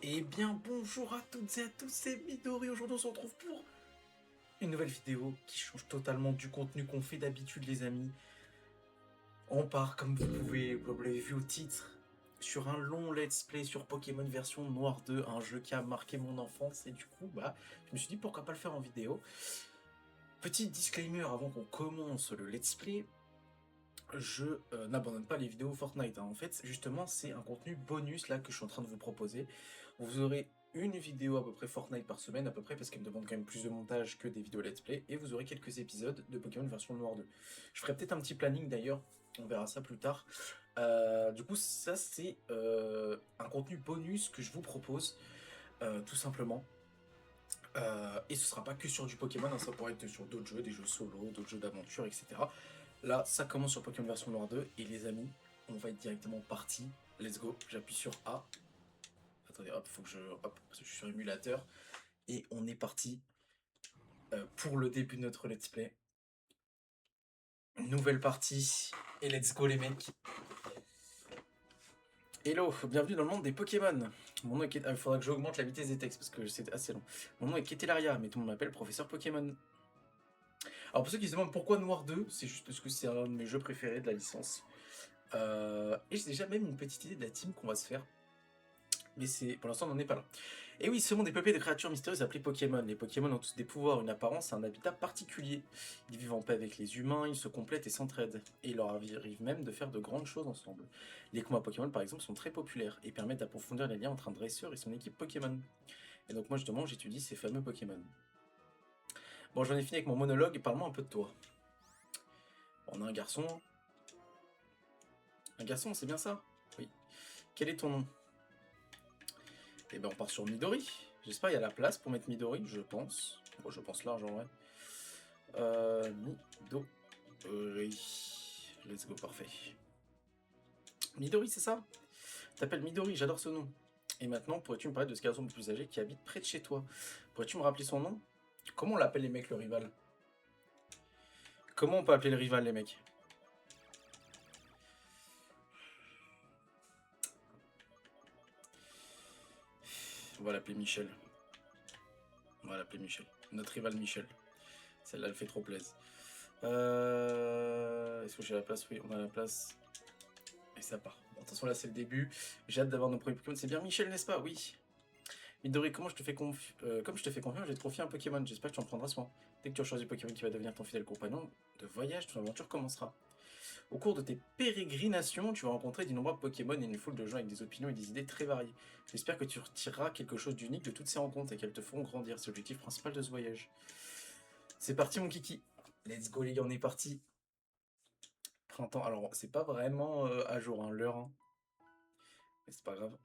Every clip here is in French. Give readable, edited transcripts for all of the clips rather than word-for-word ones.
Eh bien bonjour à toutes et à tous, c'est Midori. Aujourd'hui on se retrouve pour une nouvelle vidéo qui change totalement du contenu qu'on fait d'habitude les amis. On part comme vous l'avez vu au titre, sur un long let's play sur Pokémon version Noir 2, un jeu qui a marqué mon enfance et du coup je me suis dit pourquoi pas le faire en vidéo. Petit disclaimer avant qu'on commence le let's play, je n'abandonne pas les vidéos Fortnite, hein. En fait, justement, c'est un contenu bonus là que je suis en train de vous proposer. Vous aurez une vidéo à peu près Fortnite par semaine, à peu près, parce qu'elle me demande quand même plus de montage que des vidéos let's play, et vous aurez quelques épisodes de Pokémon version Noir 2. Je ferai peut-être un petit planning d'ailleurs, on verra ça plus tard. Du coup, ça c'est un contenu bonus que je vous propose, tout simplement. Et ce sera pas que sur du Pokémon, hein, ça pourrait être sur d'autres jeux, des jeux solo, d'autres jeux d'aventure, etc. Là, ça commence sur Pokémon version Noir 2, et les amis, on va être directement parti. Let's go, j'appuie sur A. Attendez, hop, faut que je. Hop, parce que je suis sur émulateur. Et on est parti pour le début de notre let's play. Nouvelle partie. Et let's go les mecs. Hello, bienvenue dans le monde des Pokémon. Mon nom est il faudra que j'augmente la vitesse des textes parce que c'est assez long. Mon nom est Ketelaria, mais tout le monde m'appelle professeur Pokémon. Alors pour ceux qui se demandent pourquoi Noir 2, c'est juste parce que c'est un de mes jeux préférés de la licence. Et j'ai déjà même une petite idée de la team qu'on va se faire. Mais pour l'instant on n'en est pas là. Et oui, ce monde est peuplé de créatures mystérieuses appelées Pokémon. Les Pokémon ont tous des pouvoirs, une apparence et un habitat particulier. Ils vivent en paix avec les humains, ils se complètent et s'entraident. Et il leur arrive même de faire de grandes choses ensemble. Les combats Pokémon par exemple sont très populaires et permettent d'approfondir les liens entre un dresseur et son équipe Pokémon. Et donc moi justement j'étudie ces fameux Pokémon. Bon, j'en ai fini avec mon monologue, parle-moi un peu de toi. On a un garçon. Un garçon, c'est bien ça? Oui. Quel est ton nom? Et ben on part sur Midori. J'espère qu'il y a la place pour mettre Midori, je pense. Bon, je pense large en vrai. Midori. Let's go, parfait. Midori, c'est ça? T'appelles Midori, j'adore ce nom. Et maintenant, pourrais-tu me parler de ce garçon plus âgé qui habite près de chez toi? Pourrais-tu me rappeler son nom? Comment on l'appelle les mecs, le rival? Comment on peut appeler le rival, les mecs? On va l'appeler Michel. On va l'appeler Michel. Notre rival Michel. Celle-là, elle fait trop plaisir. Est-ce que j'ai la place? Oui, on a la place. Et ça part. Bon, attention, là, c'est le début. J'ai hâte d'avoir nos premiers Pokémon. C'est bien Michel, n'est-ce pas? Oui. Midori, comme je te fais confiance, je vais te confier un Pokémon. J'espère que tu en prendras soin. Dès que tu as choisi le Pokémon qui va devenir ton fidèle compagnon de voyage, ton aventure commencera. Au cours de tes pérégrinations, tu vas rencontrer d'innombrables Pokémon et une foule de gens avec des opinions et des idées très variées. J'espère que tu retireras quelque chose d'unique de toutes ces rencontres et qu'elles te feront grandir. C'est l'objectif principal de ce voyage. C'est parti, mon kiki. Let's go, les gars, on est parti. Printemps. Alors, c'est pas vraiment à jour, hein, l'heure. Hein. Mais c'est pas grave.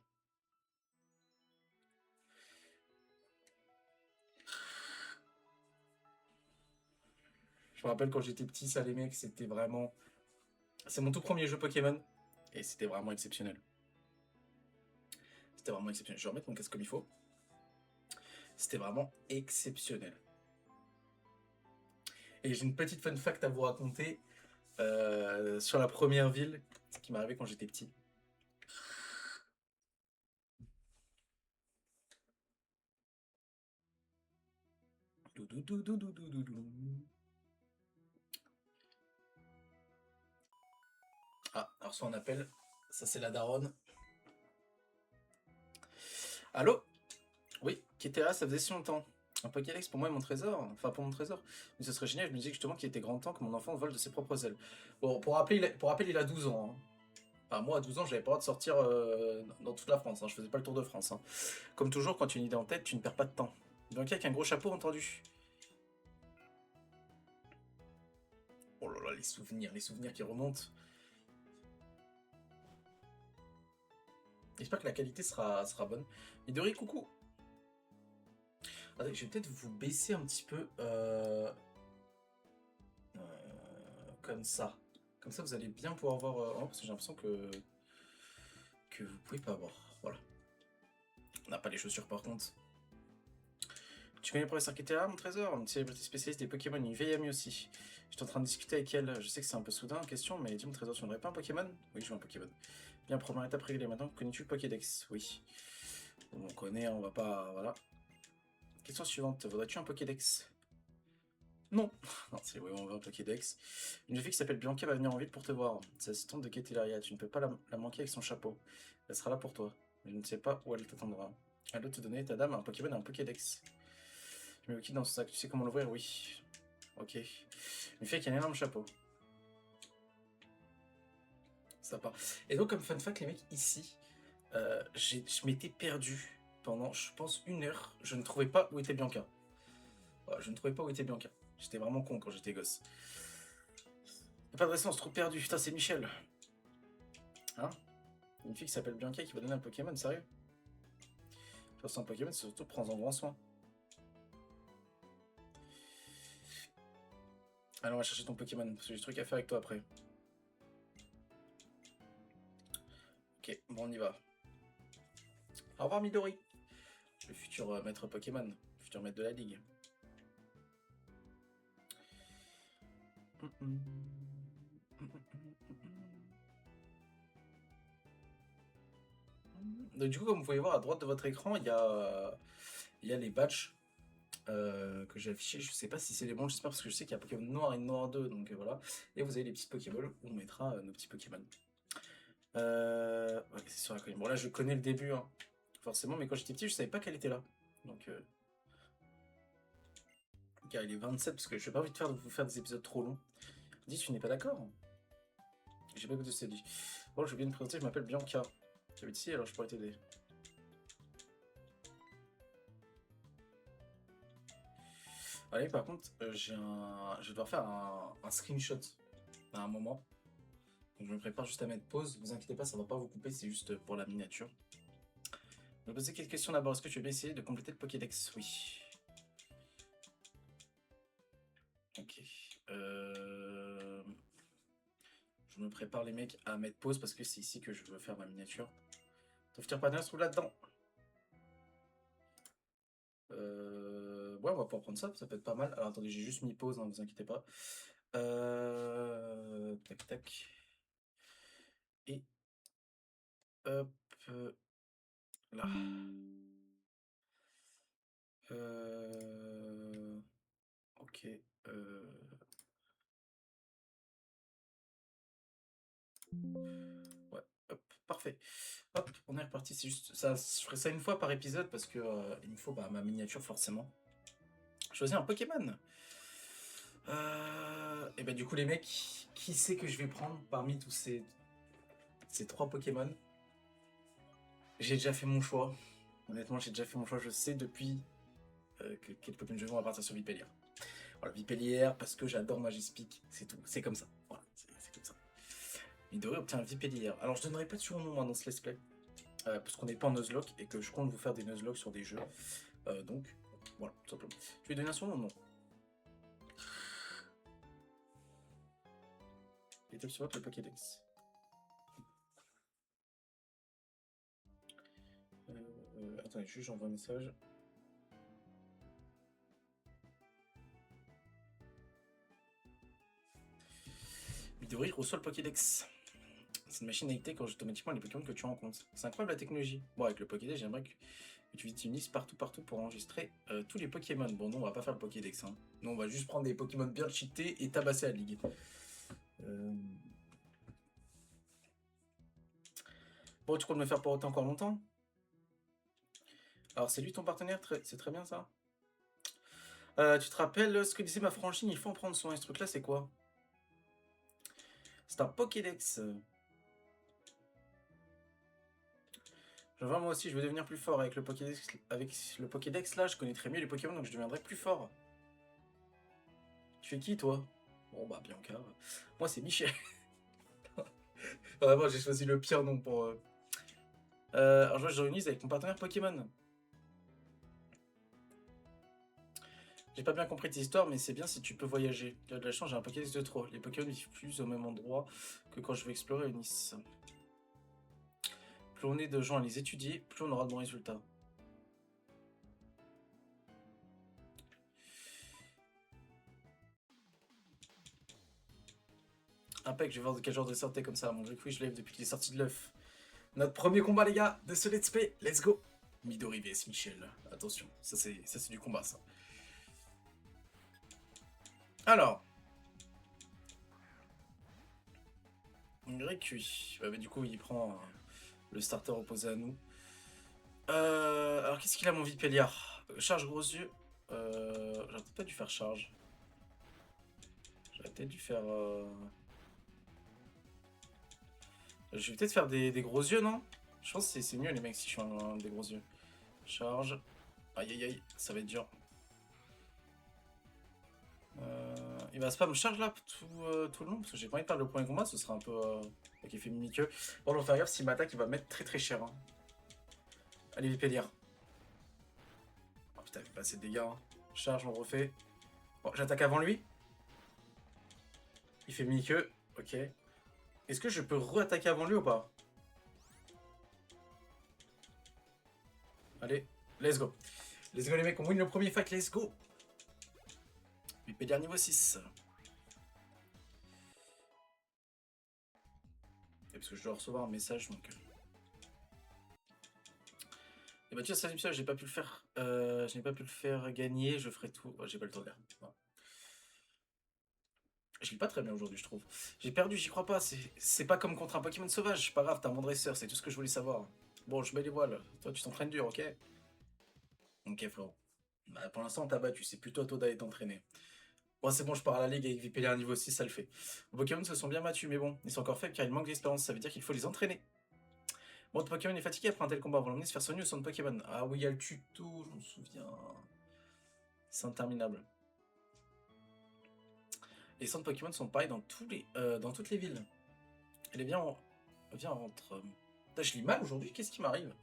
Je me rappelle quand j'étais petit, ça, les mecs, c'était vraiment. C'est mon tout premier jeu Pokémon. Et c'était vraiment exceptionnel. C'était vraiment exceptionnel. Je vais remettre mon casque comme il faut. C'était vraiment exceptionnel. Et j'ai une petite fun fact à vous raconter sur la première ville, ce qui m'est arrivé quand j'étais petit. Ah, alors soit on appelle, ça c'est la daronne. Allô? Oui, qui était là, ça faisait si longtemps. Un Pokédex pour moi et mon trésor, enfin pour mon trésor. Mais ce serait génial, je me disais justement qu'il était grand temps que mon enfant vole de ses propres ailes. Bon, pour rappeler, il a 12 ans. Hein. Enfin, moi, à 12 ans, j'avais pas le droit de sortir dans toute la France. Hein. Je faisais pas le tour de France. Hein. Comme toujours, quand tu as une idée en tête, tu ne perds pas de temps. Donc, avec un gros chapeau, entendu. Oh là là, les souvenirs qui remontent. J'espère que la qualité sera bonne. Midori, coucou. Attendez, je vais peut-être vous baisser un petit peu. Comme ça. Comme ça, vous allez bien pouvoir voir. Oh, parce que j'ai l'impression que vous pouvez pas voir. Voilà. On n'a pas les chaussures par contre. Tu connais le professeur qui était là, mon trésor? Une célébrité spécialiste des Pokémon, une vieille amie aussi. J'étais en train de discuter avec elle. Je sais que c'est un peu soudain en question, mais dis mon trésor, tu n'aurais pas un Pokémon? Oui, je veux un Pokémon. Bien, première étape réglée. Maintenant, connais-tu le Pokédex? Oui. Donc, connaît, on va pas... Voilà. Question suivante. Voudrais-tu un Pokédex? Non. Non, c'est vraiment un Pokédex. Une jeune fille qui s'appelle Bianca va venir en ville pour te voir. C'est l'assistante de Ketelaria. Tu ne peux pas la manquer avec son chapeau. Elle sera là pour toi. Mais je ne sais pas où elle t'attendra. Elle doit te donner ta dame un Pokémon et un Pokédex. Je mets le kit dans ce sac. Tu sais comment l'ouvrir? Oui. Ok. Une fille qui a un énorme chapeau. Sympa. Et donc, comme fun fact, les mecs, ici, je m'étais perdu pendant, je pense, 1 heure. Je ne trouvais pas où était Bianca. Voilà, je ne trouvais pas où était Bianca. J'étais vraiment con quand j'étais gosse. Y'a pas de raison, on se trouve perdu. Putain, c'est Michel. Hein? Une fille qui s'appelle Bianca qui va donner un Pokémon, sérieux? Faire un Pokémon, c'est surtout prends-en grand soin. Allons, on va chercher ton Pokémon, parce que j'ai des trucs à faire avec toi après. Ok, bon, on y va. Au revoir, Midori. Le futur maître Pokémon, le futur maître de la ligue. Donc, du coup, comme vous pouvez voir à droite de votre écran, il y a les badges que j'ai affichés. Je sais pas si c'est les bons, j'espère, parce que je sais qu'il y a Pokémon Noir et Noir 2, donc voilà. Et vous avez les petits Pokéballs où on mettra nos petits Pokémon. Ouais, c'est sur la colline. Bon, là, je connais le début, hein, forcément, mais quand j'étais petit, je savais pas qu'elle était là. Donc, car il est 27, parce que je n'ai pas envie de vous faire des épisodes trop longs. Dis, tu n'es pas d'accord? J'ai pas écouté ce que tu as dit. Bon, je viens de me présenter, je m'appelle Bianca. J'habite ici, alors je pourrais t'aider. Allez, par contre, je vais devoir faire un screenshot à un moment. Donc je me prépare juste à mettre pause. Ne vous inquiétez pas, ça va pas vous couper, c'est juste pour la miniature. Je vais poser quelques questions d'abord. Est-ce que tu veux bien essayer de compléter le Pokédex? Oui. Ok. Je me prépare les mecs à mettre pause parce que c'est ici que je veux faire ma miniature. Ton futur partenaire se trouve là-dedans. Ouais, on va pouvoir prendre ça, ça peut être pas mal. Alors attendez, j'ai juste mis pause, ne vous inquiétez pas. Tac tac. Et hop là. Ok. Ouais, hop, parfait. Hop, on est reparti. C'est juste ça, je ferai ça une fois par épisode parce que il me faut ma miniature forcément. Choisir un Pokémon. Et bah du coup les mecs, qui c'est que je vais prendre parmi tous ces 3 Pokémon? J'ai déjà fait mon choix. Honnêtement, j'ai déjà fait mon choix. Je sais depuis quel Pokémon je vais. On va partir sur Vipellier. Voilà, Vipellier parce que j'adore Magispik. C'est tout. C'est comme ça. Voilà, c'est comme ça. Midori obtient Vipellier. Alors je donnerai pas de surnom moi dans ce let's play. Parce qu'on n'est pas en Nuzlocke et que je compte vous faire des Nuzlocke sur des jeux. Donc, voilà, tout simplement. Tu lui donnes un surnom? Non. L'étape suivante, le Pokédex. Attendez, juste j'envoie un message. Midori reçoit le Pokédex. C'est une machine à dicter quand automatiquement les Pokémon que tu rencontres. C'est incroyable la technologie. Bon, avec le Pokédex, j'aimerais que tu utilises partout pour enregistrer tous les Pokémon. Bon, non, on va pas faire le Pokédex. Hein. Nous, on va juste prendre des Pokémon bien cheatés et tabasser la ligue. Bon, tu comptes me faire porter encore longtemps? Alors, c'est lui ton partenaire? C'est très bien ça. Tu te rappelles ce que disait ma frangine? Il faut en prendre soin. Et ce truc-là, c'est quoi? C'est un Pokédex. Je vois, moi aussi, je veux devenir plus fort avec le Pokédex. Avec le Pokédex, là, je connaîtrais mieux les Pokémon, donc je deviendrai plus fort. Tu es qui, toi? Bon, bah, Bianca. Moi, c'est Michel. Vraiment, j'ai choisi le pire nom pour... alors, je réunise avec mon partenaire Pokémon. J'ai pas bien compris tes histoires, mais c'est bien si tu peux voyager. Tu as de la chance, j'ai un Pokédex de trop. Les Pokémon vivent plus au même endroit que quand je vais explorer Nice. Plus on est de gens à les étudier, plus on aura de bons résultats. Impec, je vais voir de quel genre de sorte t'es comme ça. Mon jeu quiz, je lève depuis qu'il est sorti de l'œuf. Notre premier combat, les gars, de ce let's play. Let's go! Midori vs Michel. Attention, ça c'est du combat, ça. Alors. Récuit. Bah, du coup, il prend le starter opposé à nous. Alors, qu'est-ce qu'il a, mon Vipelliard? Charge gros yeux. J'aurais peut-être pas dû faire charge. J'aurais peut-être dû faire... Je vais peut-être faire des gros yeux, non? Je pense que c'est mieux, les mecs, si je fais des gros yeux. Charge. Aïe, aïe, aïe, ça va être dur. Il va spam charge là tout le long, parce que j'ai pas envie de perdre le premier combat, ce sera un peu... Ok, il fait mimiqueux. Bon, je vais faire gaffe, s'il m'attaque, il va mettre très très cher. Hein. Allez, Vipelliard. Oh putain, il fait pas assez de dégâts. Hein. Charge, on refait. Bon, j'attaque avant lui. Il fait mimiqueux. Ok. Est-ce que je peux re-attaquer avant lui ou pas? Allez, let's go. Let's go les mecs, on win le premier fight, let's go. Vipelliard niveau 6. Et parce que je dois recevoir un message donc... Et bah tu vois, ça épisode, j'ai pas pu le faire. Je n'ai pas pu le faire gagner, je ferai tout. Oh, j'ai pas le temps de faire. Je lis pas très bien aujourd'hui, je trouve. J'ai perdu, j'y crois pas. C'est pas comme contre un Pokémon sauvage. Pas grave, t'es un bon dresseur, c'est tout ce que je voulais savoir. Bon, je mets les voiles. Toi, tu t'entraînes dur, ok? Ok, frérot. Bah, pour l'instant, on t'a battu. C'est plutôt à toi d'aller t'entraîner. Bon, c'est bon, je pars à la ligue avec Vipelliard niveau 6, ça le fait. Les Pokémon se sont bien battus, mais bon, ils sont encore faibles car ils manquent d'expérience. Ça veut dire qu'il faut les entraîner. Bon, ton Pokémon est fatigué après un tel combat. On va l'emmener se faire soigner au centre Pokémon. Ah oui, il y a le tuto, je m'en souviens. C'est interminable. Les centres Pokémon sont pareils dans toutes les villes. Allez, viens, viens, rentre. Putain, je lis mal aujourd'hui, qu'est-ce qui m'arrive?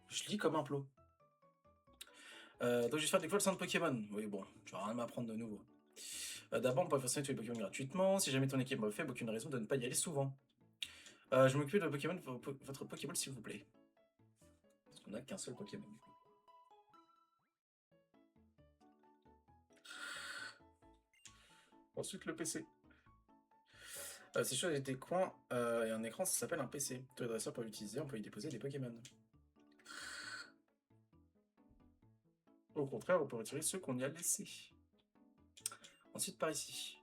Je lis comme un plot. Donc je vais faire des fois le centre Pokémon. Oui, bon, tu vas rien m'apprendre de nouveau. D'abord, on peut faire soigner tous les Pokémon gratuitement. Si jamais ton équipe me fait, aucune raison de ne pas y aller souvent. Je m'occupe de Pokémon, votre Pokéball s'il vous plaît. Parce qu'on n'a qu'un seul Pokémon du coup. Ensuite le PC. Ces choses des coins et un écran, ça s'appelle un PC. Tous les dresseurs peuvent l'utiliser, on peut y déposer des Pokémon. Au contraire, on peut retirer ceux qu'on y a laissés. Ensuite par ici.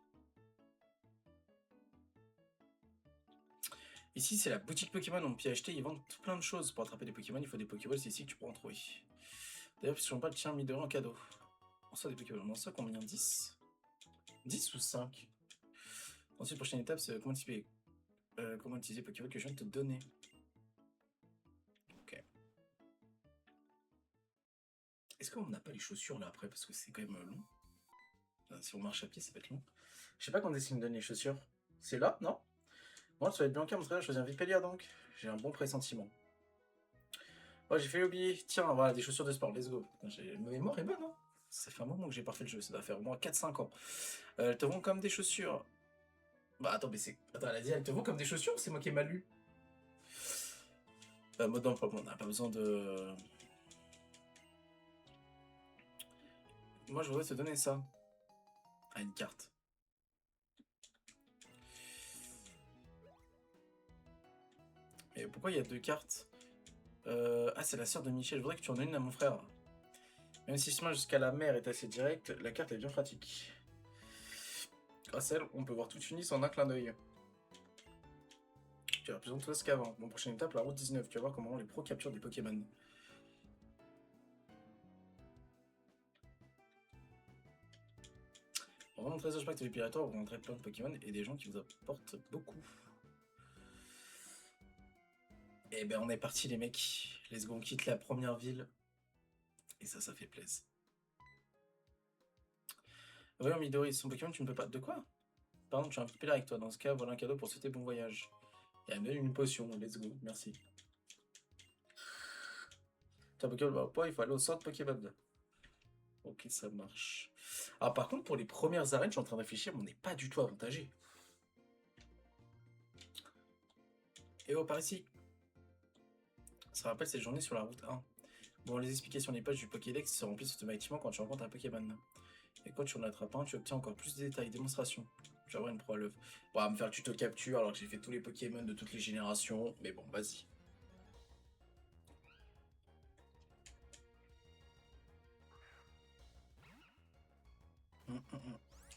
Ici, c'est la boutique Pokémon, on peut y acheter, ils vendent tout plein de choses. Pour attraper des Pokémon, il faut des Pokéballs, c'est ici que tu pourras en trouver. D'ailleurs, si je ne pas le tien, Midori en cadeau. On sort des Pokéballs, on en sort combien? 10 10 ou 5? Ensuite, prochaine étape, c'est comment utiliser Pokéball que je viens de te donner. Ok. Est-ce qu'on n'a pas les chaussures là après? Parce que c'est quand même long. Si on marche à pied, ça peut être long. Je sais pas quand est-ce qu'il me donne les chaussures. C'est là, non? Moi, ça va être bien calme, je choisis un Vipelliard donc. J'ai un bon pressentiment. Oh, j'ai fait oublier. Tiens, voilà, des chaussures de sport, let's go. Ma mémoire est bonne, hein. Ça fait un moment que j'ai pas fait le jeu, ça doit faire au moins 4-5 ans. Elles te vont comme des chaussures. Bah attends, mais c'est... Attends, elle a dit, elles te vont comme des chaussures, c'est moi qui ai mal lu. Mode d'emploi, on n'a pas besoin de... Moi, je voudrais te donner ça. Ah, une carte. Et pourquoi il y a 2 cartes? Ah, c'est la sœur de Michel, je voudrais que tu en donnes une à mon frère. Même si ce chemin jusqu'à la mer est assez direct, la carte est bien pratique. Grâce à elle, on peut voir toute une liste en un clin d'œil. Tu as plus de choses qu'avant. Bon, prochaine étape, la route 19. Tu vas voir comment les pros capturent des Pokémon. On va montrer ce pack de Pirator, vous rencontrez plein de Pokémon et des gens qui vous apportent beaucoup. Et ben on est parti les mecs. Let's go, on quitte la première ville. Et ça fait plaisir. Voyons Midori, son Pokémon, tu ne peux pas... De quoi? Pardon, tu as un Vipelliard avec toi. Dans ce cas, voilà un cadeau pour souhaiter bon voyage. Il y a même une potion, let's go, merci. Tu as un Pokémon, bah, il faut aller au centre Pokémon. Ok, ça marche. Ah, par contre, pour les premières arènes, je suis en train de réfléchir, mais on n'est pas du tout avantagé. Et oh, par ici. Ça rappelle cette journée sur la route 1. Bon, les explications des pages du Pokédex se remplissent automatiquement quand tu rencontres un Pokémon. Et quand tu en attrapes un, tu obtiens encore plus de détails. Démonstration. Je vais avoir une pro à l'œuvre. Bon, on va me faire le tuto capture alors que j'ai fait tous les Pokémon de toutes les générations. Mais bon, vas-y.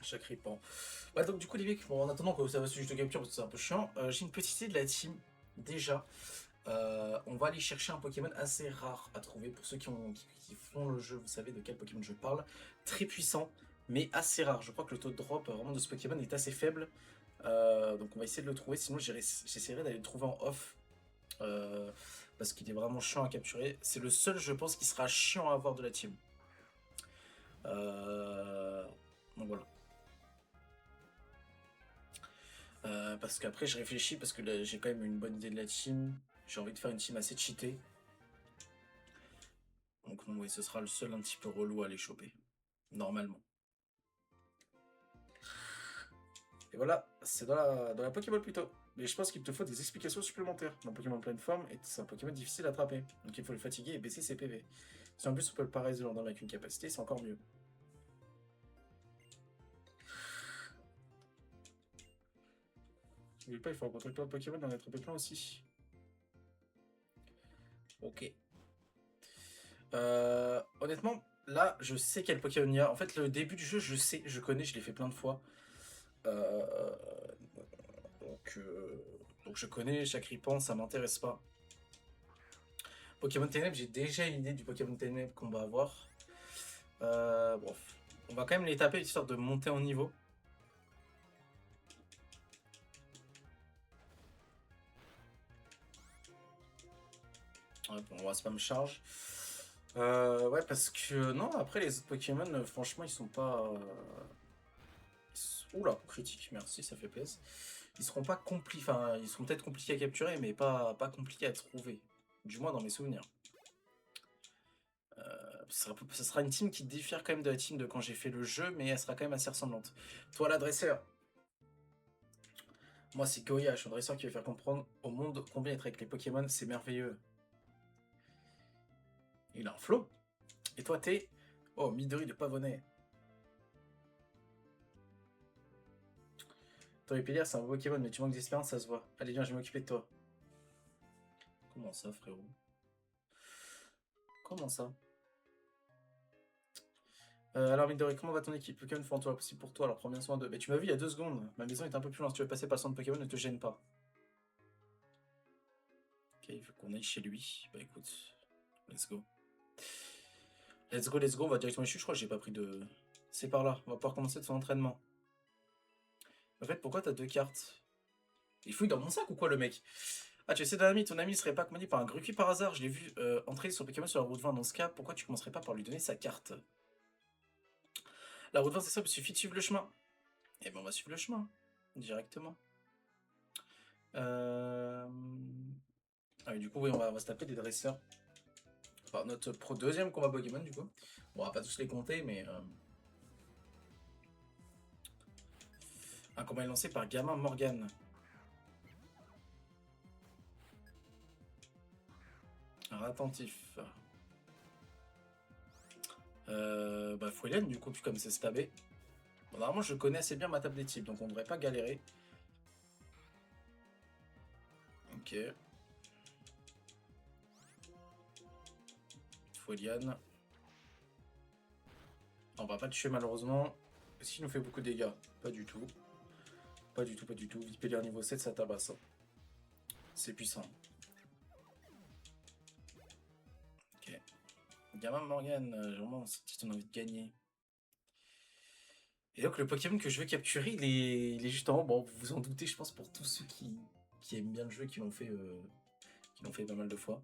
Chaque ripant. Ouais, donc du coup, les mecs, bon, en attendant que ça va suivre de capture, parce que c'est un peu chiant, j'ai une petite idée de la team. Déjà, on va aller chercher un Pokémon assez rare à trouver pour ceux qui font le jeu. Vous savez de quel Pokémon je parle. Très puissant, mais assez rare. Je crois que le taux de drop vraiment de ce Pokémon est assez faible. Donc on va essayer de le trouver. Sinon, j'essaierai d'aller le trouver en off. Parce qu'il est vraiment chiant à capturer. C'est le seul, je pense, qui sera chiant à avoir de la team. Donc voilà. Parce qu'après, je réfléchis parce que j'ai quand même une bonne idée de la team. J'ai envie de faire une team assez cheatée. Donc oui, ce sera le seul un petit peu relou à les choper. Normalement. Et voilà, c'est dans la Pokéball plutôt. Mais je pense qu'il te faut des explications supplémentaires. Dans Pokémon pleine forme, c'est un Pokémon difficile à attraper. Donc il faut le fatiguer et baisser ses PV. Si en plus on peut le paralyser dans avec une capacité, c'est encore mieux. N'oublie pas, il faut rencontrer plein de Pokémon et en attraper plein aussi. Ok. Honnêtement, là, je sais quel Pokémon il y a. En fait, le début du jeu, je sais, je connais, je l'ai fait plein de fois. Euh, donc, euh, donc je connais chaque ripant, ça m'intéresse pas. Pokémon Ténèbres, j'ai déjà une idée du Pokémon Ténèbres qu'on va avoir. Bon, on va quand même les taper histoire de monter en niveau. Ouais, bon, on va spam charge. Ouais, parce que non, après les autres Pokémon, franchement, ils sont pas. Oula, critique, merci, ça fait plaisir. Ils seront pas compliqués, enfin, ils seront peut-être compliqués à capturer, mais pas compliqués à trouver. Du moins dans mes souvenirs. Ça sera une team qui diffère quand même de la team de quand j'ai fait le jeu, mais elle sera quand même assez ressemblante. Toi, l'adresseur. Moi, c'est Goya, je suis un dresseur qui va faire comprendre au monde combien être avec les Pokémon, c'est merveilleux. Il a un flow. Et toi, t'es. Oh, Midori de Pavonnet. Toi, Epilier, c'est un beau Pokémon, mais tu manques d'expérience, ça se voit. Allez, viens, je vais m'occuper de toi. Comment ça, frérot? Comment ça? Alors, Midori, comment va ton équipe? Pokémon font tout le possible pour toi, alors prends bien soin d'eux. Mais tu m'as vu il y a 2 secondes. Ma maison est un peu plus loin. Si tu veux passer par le centre Pokémon, ne te gêne pas. Ok, il faut qu'on aille chez lui. Bah écoute, let's go. Let's go, let's go. On va directement ici. Je crois que j'ai pas pris de. C'est par là. On va pouvoir commencer de son entraînement. En fait, pourquoi t'as 2 cartes? Il fouille dans mon sac ou quoi, le mec? Ah, tu essaies d'un ami, ton ami serait pas commandé par un Gruki par hasard. Je l'ai vu entrer son Pokémon sur la route 20. Dans ce cas, pourquoi tu commencerais pas par lui donner sa carte? La route 20, c'est ça, il suffit de suivre le chemin. Et ben, on va suivre le chemin. Directement. Ah, mais du coup, oui, on va se taper des dresseurs. Enfin, notre deuxième combat Pokémon, du coup. Bon, on va pas tous les compter, mais. Un combat est lancé par Gamin Morgan. Attentif. Bah, Fouelen, du coup, puis comme c'est stabé. Bon, normalement, je connais assez bien ma table des types, donc on devrait pas galérer. Ok. Fouelian. On va pas le tuer malheureusement. Est-ce qu'il nous fait beaucoup de dégâts? Pas du tout. Pas du tout, pas du tout. Vipélier niveau 7, ça tabasse. C'est puissant. Ok. Gamin Morgan, vraiment, si on a envie de gagner. Et donc le Pokémon que je veux capturer, il est juste en haut. Bon, vous vous en doutez, je pense, pour tous ceux qui aiment bien le jeu, qui l'ont fait pas mal de fois.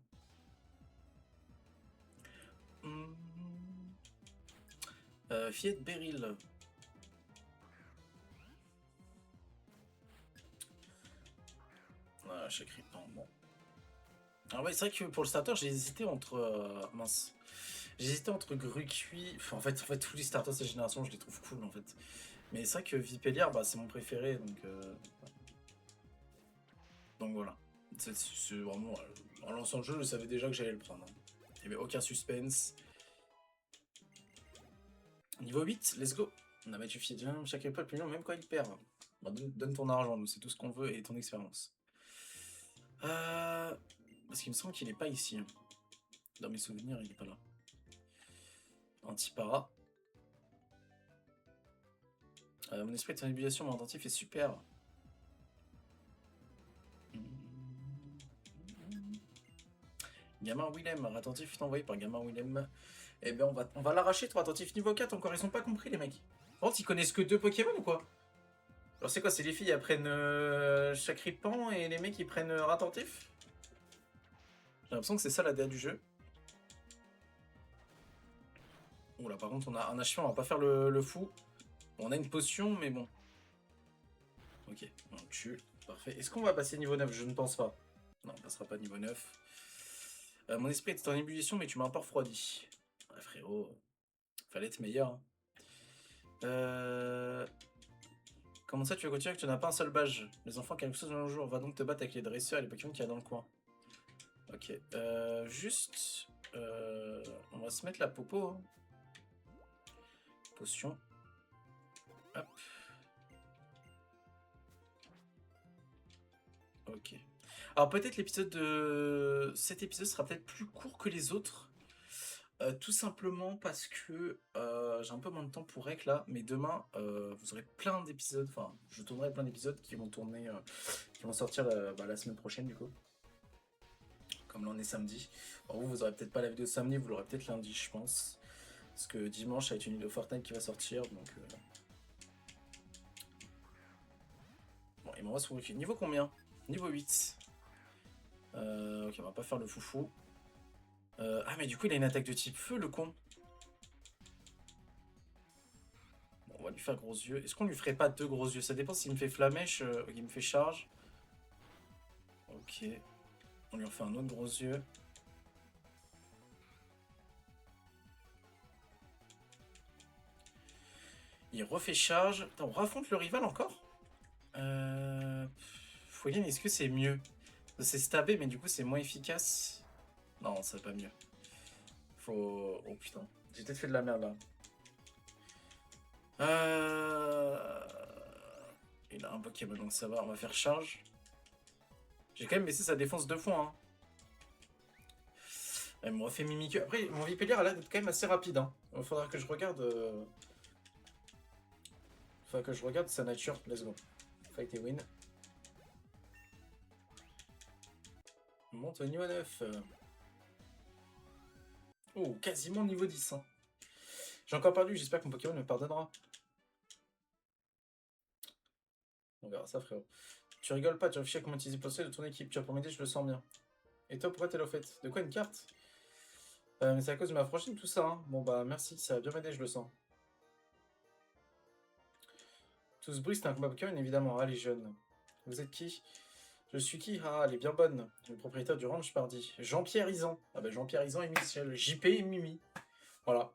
Fillette Beryl. Ah, chaque ripant, bon. Alors ouais, c'est vrai que pour le starter, j'ai hésité entre... mince. J'ai hésité entre Gruqui... Enfin, en fait, tous les starters de cette génération, je les trouve cool, en fait. Mais c'est vrai que Vipellier, bah, c'est mon préféré, donc voilà. C'est vraiment... en lançant le jeu, je savais déjà que j'allais le prendre. Il n'y avait aucun suspense. Niveau 8, let's go. On a battu Fiedien, chaque épreuve plus long, même quand il perd. Bah, donne ton argent, nous, c'est tout ce qu'on veut, et ton expérience. Parce qu'il me semble qu'il n'est pas ici. Dans mes souvenirs, il n'est pas là. Antipara. Mon esprit de manipulation, mon attentif est super. Gamin Willem, attentif est envoyé par Gamin Willem. Eh ben on va l'arracher, toi, attentif niveau 4 encore, ils ont pas compris les mecs. Par contre, ils connaissent que 2 Pokémon ou quoi? Alors c'est quoi, c'est les filles, elles prennent Chakripan et les mecs ils prennent Attentif? J'ai l'impression que c'est ça la DA du jeu. Oula, par contre on a un achevement, on va pas faire le fou. On a une potion, mais bon. Ok, on tue, parfait. Est-ce qu'on va passer niveau 9? Je ne pense pas. Non, on passera pas niveau 9. Mon esprit est en ébullition, mais tu m'as un peu refroidi. Ouais, frérot, fallait être meilleur. Hein. Comment ça, tu vas continuer que tu n'as pas un seul badge? Les enfants, quelque chose dans le jour. Va donc te battre avec les dresseurs et les Pokémon qu'il y a dans le coin. Ok, juste... on va se mettre la popo. Hein. Potion. Hop. Ok. Alors peut-être l'épisode de... Cet épisode sera peut-être plus court que les autres. Tout simplement parce que j'ai un peu moins de temps pour rec là, mais demain vous aurez plein d'épisodes, enfin je tournerai plein d'épisodes qui vont tourner, qui vont sortir la semaine prochaine du coup. Comme là on est samedi. Alors vous aurez peut-être pas la vidéo samedi, vous l'aurez peut-être lundi je pense. Parce que dimanche ça va être une vidéo Fortnite qui va sortir donc... Bon il m'en reste sur niveau combien? Niveau 8. Ok on va pas faire le foufou. Ah mais du coup il a une attaque de type feu le con. Bon, on va lui faire gros yeux. Est-ce qu'on lui ferait pas 2 gros yeux? Ça dépend s'il me fait flamèche, il me fait charge. Ok. On lui en fait un autre gros yeux. Il refait charge. Attends, on raffronte le rival encore? Foyen, est-ce que c'est mieux? C'est stabé mais du coup c'est moins efficace. Non, ça va pas mieux. Faut... Oh putain, j'ai peut-être fait de la merde là. Il a un Pokémon donc ça va, on va faire charge. J'ai quand même baissé sa défense 2 fois. Hein. Elle me refait Mimikyu. Après, mon Vipellier a l'air d'être quand même assez rapide. Hein. Il faudra que je regarde... Faudra que je regarde sa nature. Let's go. Fight et win. On monte au niveau 9. Oh, quasiment niveau 10. Hein. J'ai encore perdu, j'espère que mon Pokémon me pardonnera. On verra ça, frérot. Tu rigoles pas, tu réfléchis à comment utiliser le poster de ton équipe. Tu vas pour m'aider, je le sens bien. Et toi, pourquoi t'es là au fait? De quoi une carte? Mais c'est à cause de ma franchise, tout ça. Hein. Bon, bah merci, ça va bien m'aider, je le sens. Tout ce bruit, c'est un combat Pokémon, évidemment. Ah, les jeunes. Vous êtes qui? Je suis qui? Ah, elle est bien bonne. Le propriétaire du ranch pardi. Jean-Pierre Isan. Ah bah Jean-Pierre Isan et Michel. JP et Mimi. Voilà.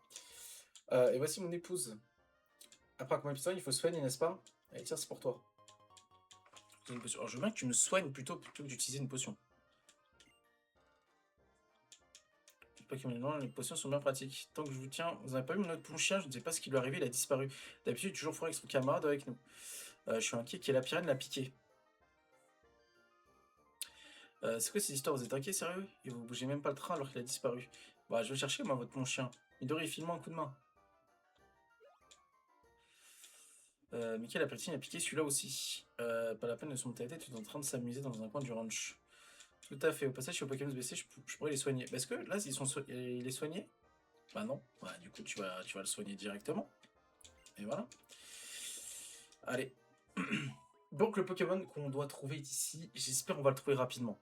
Et voici mon épouse. Après combien d'épisodes, il faut se soigner, n'est-ce pas? Allez, tiens, c'est pour toi. Une potion. Alors, je veux bien que tu me soignes plutôt que d'utiliser une potion. Les potions sont bien pratiques. Tant que je vous tiens, vous n'avez pas vu mon autre chien, je ne sais pas ce qui lui est arrivé, il a disparu. D'habitude, toujours fort avec son camarade avec nous. Je suis inquiet qu'il y ait la pyrène l'a piqué. C'est quoi cette histoire? Vous êtes inquiet, sérieux? Et vous bougez même pas le train alors qu'il a disparu. Bah, je vais chercher, moi, votre mon chien. Midori, file-moi un coup de main. Michael Apeltine a piqué celui-là aussi. Pas la peine de se monter la tête, tu es en train de s'amuser dans un coin du ranch. Tout à fait. Au passage, si au Pokémon BC, je pourrais les soigner. Est-ce que là, il est soigné? Bah non. Bah, du coup, tu vas le soigner directement. Et voilà. Allez. Donc, le Pokémon qu'on doit trouver ici, j'espère qu'on va le trouver rapidement.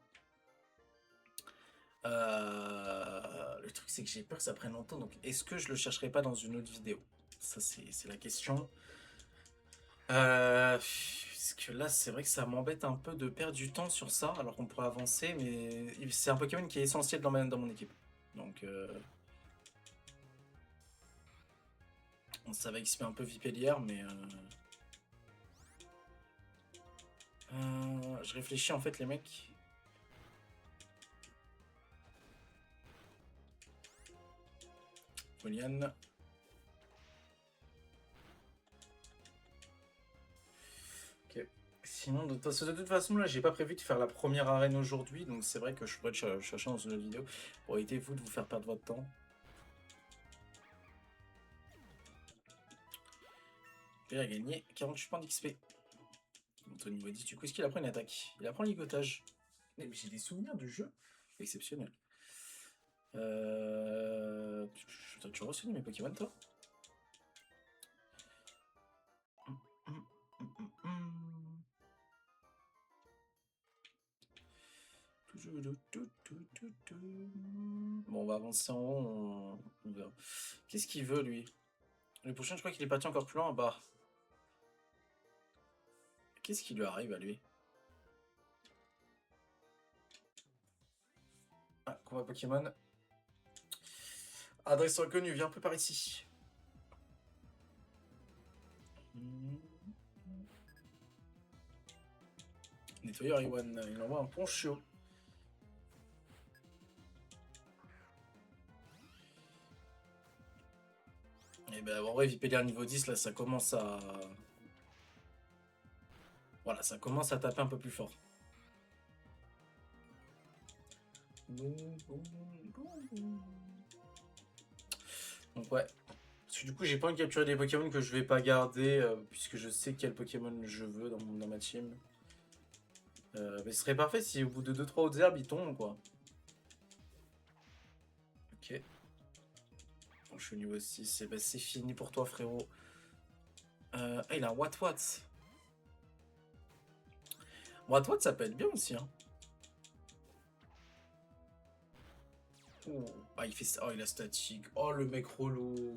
Le truc, c'est que j'ai peur que ça prenne longtemps. Donc, est-ce que je le chercherai pas dans une autre vidéo? Ça, c'est la question. Parce que là, c'est vrai que ça m'embête un peu de perdre du temps sur ça, alors qu'on pourrait avancer, mais c'est un Pokémon qui est essentiel dans mon équipe. Donc, ça va XP un peu Vipellière, mais... je réfléchis en fait, les mecs. Polian. Ok. Sinon, de toute façon, là, j'ai pas prévu de faire la première arène aujourd'hui, donc c'est vrai que je pourrais chercher dans une autre vidéo pour éviter vous de vous faire perdre votre temps. Il a gagné 48 points d'XP. Au niveau 10, du coup, est-ce qu'il apprend une attaque? Il apprend ligotage. Mais j'ai des souvenirs du jeu exceptionnels. Tu reçu mes Pokémon, toi? Bon, on va avancer en haut, on verra. Qu'est-ce qu'il veut, lui? Le prochain, je crois qu'il est parti encore plus loin en bas. Qu'est-ce qui lui arrive à lui? Ah, combat Pokémon. Adresse reconnue, viens un peu par ici. Nettoyeur Iwan, il envoie un ponchio. Et ben en vrai, Vipédia niveau 10, là, ça commence à... Voilà, ça commence à taper un peu plus fort. Donc ouais. Parce que du coup, j'ai pas envie de capturer des Pokémon que je vais pas garder, puisque je sais quel Pokémon je veux dans ma team. Mais ce serait parfait si au bout de 2-3 autres herbes, ils tombent, quoi. Ok. Bon, je suis au niveau 6, et ben c'est fini pour toi, frérot. Ah, il a un What-What. What-What, ça peut être bien aussi, hein. Oh. Ah, il fait ça. Oh, il a statique. Oh, le mec relou.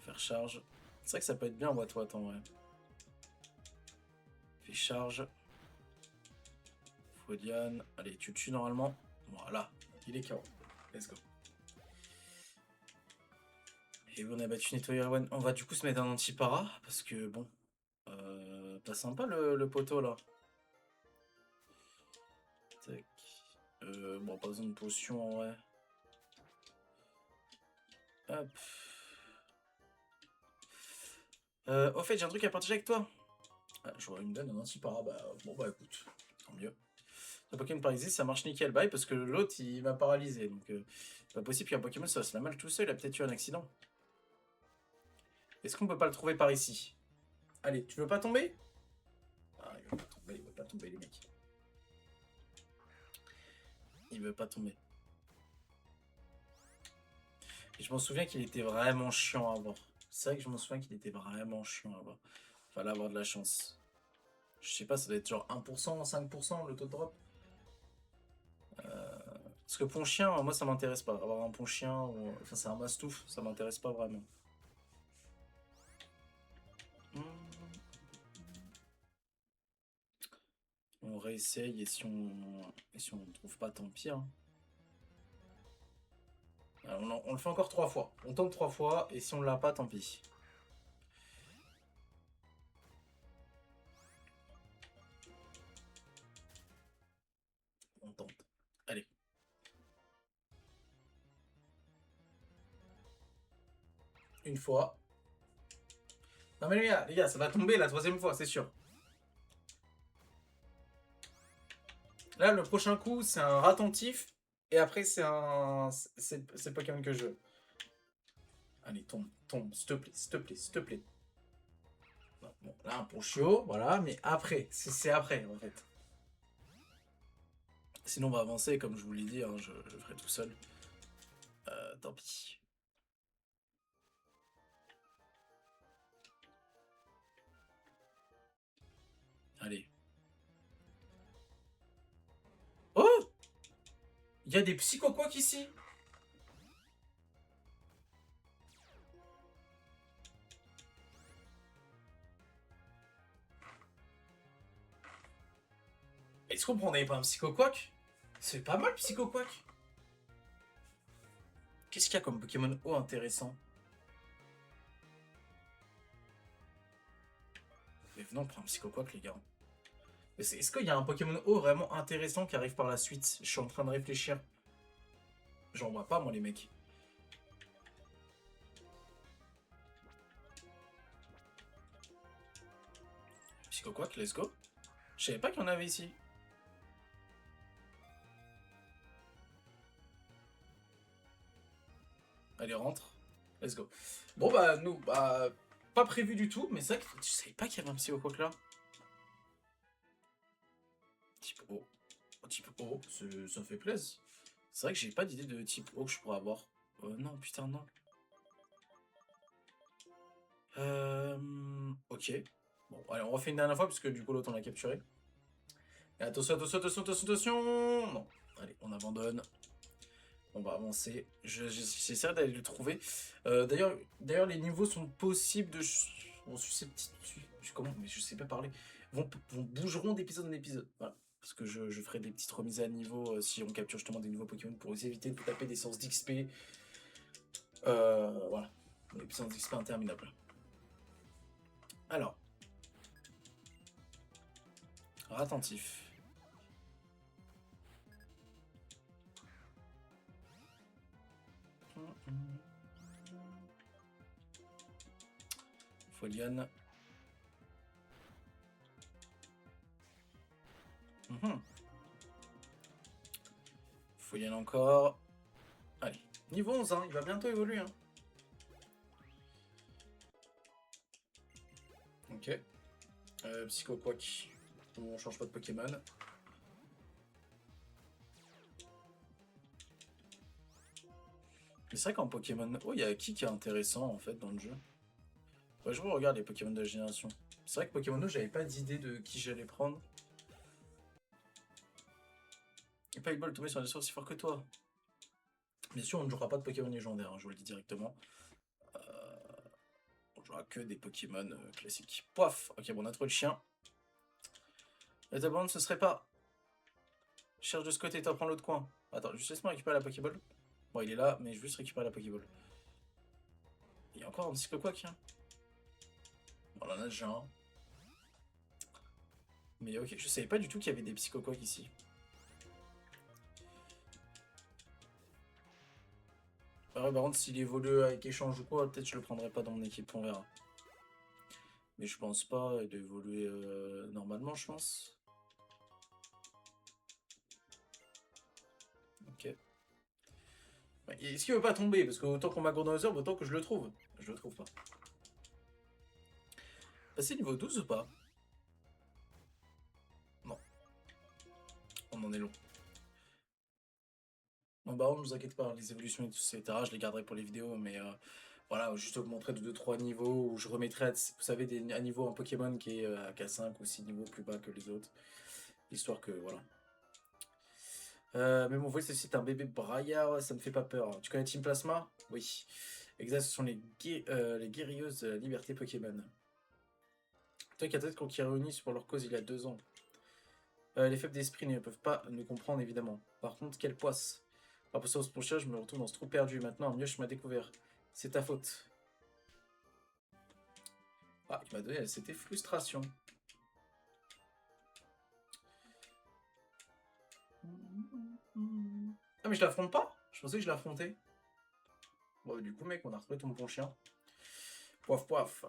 Faire charge. C'est vrai que ça peut être bien, What-What, en vrai. Fait charge. Fodiane. Allez, tu le tues normalement. Voilà. Il est KO. Let's go. Et on a battu Nettoyeur One. On va du coup se mettre un anti-para. Parce que bon. Pas sympa le poteau là. Tac. Bon, pas besoin de potion en vrai. Hop. Au fait, j'ai un truc à partager avec toi. Ah, j'aurais une donne un anti-para. Bah, bon, bah écoute. Tant mieux. Un Pokémon paralysé, ça marche nickel. Bye, parce que l'autre il m'a paralysé. Donc, pas possible qu'un Pokémon se fasse la mal tout seul. Il a peut-être eu un accident. Est-ce qu'on peut pas le trouver par ici? Allez, tu veux pas tomber? Ah, il veut pas tomber, il veut pas tomber, les mecs. Il veut pas tomber. Et je m'en souviens qu'il était vraiment chiant à voir. C'est vrai que je m'en souviens qu'il était vraiment chiant à voir. Fallait avoir de la chance. Je sais pas, ça doit être genre 1%, 5% le taux de drop. Parce que Ponchien, moi ça m'intéresse pas. Avoir un Ponchien, ou... enfin c'est un Mastouf, ça m'intéresse pas vraiment. On réessaye et si on ne trouve pas, tant pis. Hein. On le fait encore 3 fois. On tente 3 fois et si on l'a pas, tant pis. On tente. Allez. Une fois. Non mais les gars, ça va tomber la 3e fois, c'est sûr. Là, le prochain coup, c'est un ratentif. Et après, c'est un... C'est le Pokémon que je veux. Allez, tombe, tombe, s'il te plaît, s'il te plaît, s'il te plaît. Bon, là, un Ponchio, voilà, mais après, c'est après, en fait. Sinon, on va avancer, comme je vous l'ai dit, hein, je ferai tout seul. Tant pis. Allez. Oh! Il y a des psychoquacs ici! Est-ce qu'on prendrait pas un psychoquac? C'est pas mal, psychoquac. Qu'est-ce qu'il y a comme Pokémon eau intéressant? Mais venons, on prend un psychoquac, les gars. Est-ce qu'il y a un Pokémon eau vraiment intéressant qui arrive par la suite? Je suis en train de réfléchir. J'en vois pas, moi, les mecs. Psychoquac, let's go. Je savais pas qu'il y en avait ici. Allez, rentre. Let's go. Bon, bah, nous, bah... pas prévu du tout, mais c'est vrai que je savais pas qu'il y avait un Psychoquack là. Type O. Type O, ça fait plaisir. C'est vrai que j'ai pas d'idée de type O que je pourrais avoir. Non, putain, non. Ok. Bon, allez, on refait une dernière fois, parce que du coup, l'autre, on l'a capturé. Et attention, attention, attention, attention, attention. Non. Allez, on abandonne. On va avancer. J'essaierai d'aller le trouver. D'ailleurs, les niveaux sont possibles de... Bon, susceptibles... Comment? Mais je sais pas parler. Bougeront d'épisode en épisode. Voilà. Parce que je ferai des petites remises à niveau si on capture justement des nouveaux Pokémon pour éviter de taper des sources d'XP. Voilà. Des sources d'XP interminables. Alors. Attentif. Foliane. Foliane encore. Allez. Niveau 11, hein, il va bientôt évoluer. Hein. Ok. Psychoquack. On change pas de Pokémon. C'est vrai qu'en Pokémon... Oh, il y a qui est intéressant, en fait, dans le jeu. Ouais, je regarde les Pokémon de la génération. C'est vrai que Pokémon No, j'avais pas d'idée de qui j'allais prendre. Et pas de tomber sur des sorts aussi forts que toi. Bien sûr, on ne jouera pas de Pokémon légendaire, hein, je vous le dis directement. On jouera que des Pokémon classiques. Poif. Ok, bon, on a trouvé le chien. Et ta bande, ce serait pas... Cherche de ce côté, t'en prends l'autre coin. Attends, juste laisse-moi récupérer la Pokéball. Bon, il est là, mais je veux juste récupérer la Pokéball. Il y a encore un Psychoquack, hein. Bon, on en a déjà un. Mais ok, je savais pas du tout qu'il y avait des Psychoquack ici. Par contre, s'il évolue avec échange ou quoi, peut-être je le prendrai pas dans mon équipe, on verra. Mais je pense pas d'évoluer normalement, je pense. Ok. Est-ce qu'il veut pas tomber? Parce que autant qu'on m'accorde dans les heures, autant que je le trouve. Je le trouve pas. Passer niveau 12 ou pas? Non. On en est long. Non, bah, ne vous inquiétez pas, les évolutions et tout, etc. Je les garderai pour les vidéos, mais voilà, juste augmenterai de 2-3 niveaux, où je remettrai, vous savez, un niveau en Pokémon qui est à K5 ou 6 niveaux plus bas que les autres. Histoire que, voilà. Mais bon, vous voyez, c'est un bébé braillard, ça me fait pas peur. Tu connais Team Plasma? Oui. Exact, ce sont les guérilleuses de la liberté Pokémon. Toi qui as peut-être qui réunissent pour leur cause il y a 2 ans. Les faibles d'esprit ne peuvent pas nous comprendre, évidemment. Par contre, quelle poisse. Par rapport au prochain, je me retrouve dans ce trou perdu. Maintenant, un mioche m'a découvert. C'est ta faute. Ah, il m'a donné, c'était frustration. Ah, mais je l'affronte pas? Je pensais que je l'affrontais. Bon, du coup, mec, on a retrouvé ton bon chien. Poif, poif.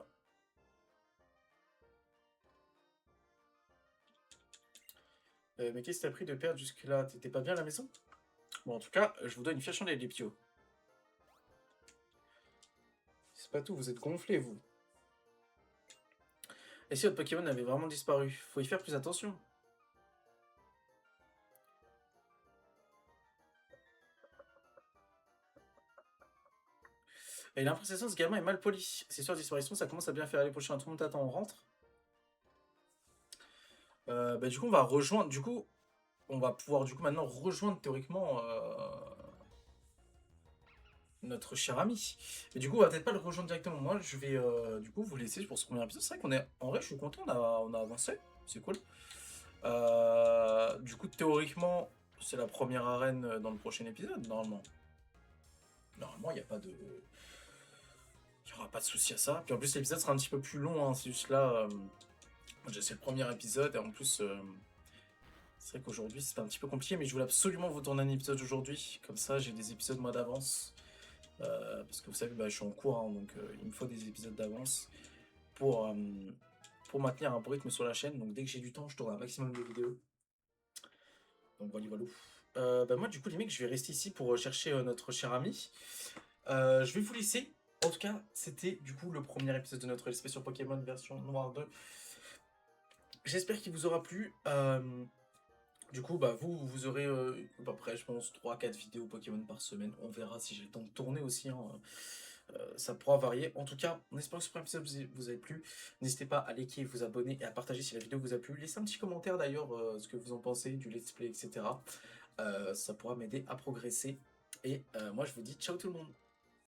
Mais qu'est-ce que t'as pris de perdre jusque-là? T'étais pas bien à la maison? Bon, en tout cas, je vous donne une fière chandelle, les ptios. C'est pas tout, vous êtes gonflés, vous. Et si votre Pokémon avait vraiment disparu? Faut y faire plus attention. Et l'impression que ce gamin est mal poli. C'est sûr, disparition, ça commence à bien faire. Les prochains, tout le monde t'attend, on rentre. Bah, du coup, on va rejoindre. Du coup, on va pouvoir du coup maintenant rejoindre théoriquement notre cher ami. Et du coup, on va peut-être pas le rejoindre directement. Moi, je vais du coup vous laisser pour ce premier épisode. C'est vrai qu'on est. En vrai, je suis content, on a avancé. C'est cool. Du coup, théoriquement, c'est la première arène dans le prochain épisode, normalement. Normalement, il n'y a pas de. Il n'y aura pas de souci à ça. Puis en plus, l'épisode sera un petit peu plus long. Hein. C'est juste là. C'est le premier épisode. Et en plus, c'est vrai qu'aujourd'hui, c'était un petit peu compliqué. Mais je voulais absolument vous tourner un épisode aujourd'hui. Comme ça, j'ai des épisodes moi d'avance. Parce que vous savez, bah, je suis en cours. Hein, donc, il me faut des épisodes d'avance pour maintenir un rythme sur la chaîne. Donc, dès que j'ai du temps, je tourne un maximum de vidéos. Donc, voilà, voilà. Bah, moi, du coup, les mecs, je vais rester ici pour chercher notre cher ami. Je vais vous laisser. En tout cas, c'était du coup le premier épisode de notre LSP sur Pokémon version Noire 2. J'espère qu'il vous aura plu. Du coup, bah, vous aurez à peu près, je pense, 3-4 vidéos Pokémon par semaine. On verra si j'ai le temps de tourner aussi, hein. Ça pourra varier. En tout cas, on espère que ce premier épisode vous a plu. N'hésitez pas à liker, vous abonner et à partager si la vidéo vous a plu. Laissez un petit commentaire d'ailleurs, ce que vous en pensez du let's play, etc. Ça pourra m'aider à progresser. Et moi, je vous dis ciao tout le monde.